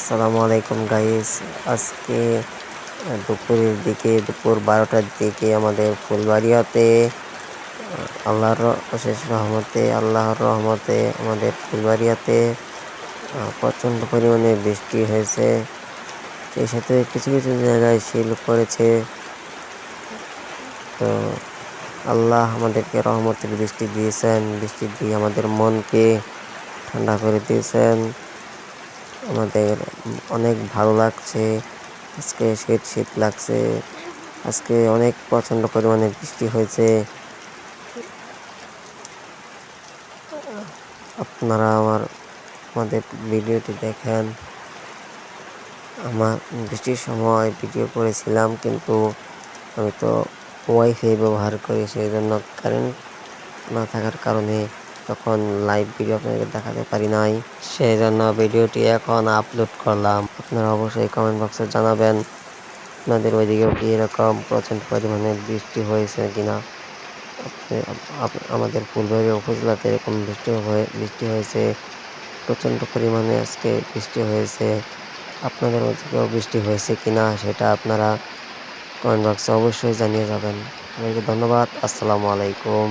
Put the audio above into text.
আসসালামু আলাইকুম গাইস। আজকে দুপুর 12টার দিকে আমাদের ফুলবাড়িয়াতে আল্লাহর রহমতে আমাদের ফুলবাড়িয়াতে প্রচণ্ড পরিমাণে বৃষ্টি হয়েছে। সেই সাথে কিছু কিছু জায়গায় শিল পড়েছে। তো আল্লাহ আমাদেরকে রহমতের বৃষ্টি দিয়েছেন, বৃষ্টি দিয়ে আমাদের মনকে ঠান্ডা করে দিয়েছেন। আমাদের অনেক ভালো লাগছে। আজকে শীত শীত লাগছে। আজকে অনেক প্রচণ্ড পরিমাণে বৃষ্টি হয়েছে। আপনারা আমাদের ভিডিওটি দেখেন। আমার বৃষ্টির সময় ভিডিও করেছিলাম, কিন্তু আমি তো ওয়াইফাই ব্যবহার করি, সেই জন্য কারেন্ট না থাকার কারণে তখন লাইভ ভিডিও আপনাদের দেখাতে পারি নাই। সেই জন্য ভিডিওটি এখন আপলোড করলাম। আপনারা অবশ্যই কমেন্ট বক্সে জানাবেন আপনাদের ওইদিকেও কি এরকম প্রচণ্ড পরিমাণে বৃষ্টি হয়েছে কিনা। আমাদের ফুলবাড়িয়া উপজেলাতে এরকম বৃষ্টি হয়েছে প্রচণ্ড পরিমাণে। আজকে বৃষ্টি হয়েছে। আপনাদের ওইদিকেও বৃষ্টি হয়েছে কিনা সেটা আপনারা কমেন্ট বক্সে অবশ্যই জানিয়ে যাবেন। সবাইকে ধন্যবাদ। আসসালামু আলাইকুম।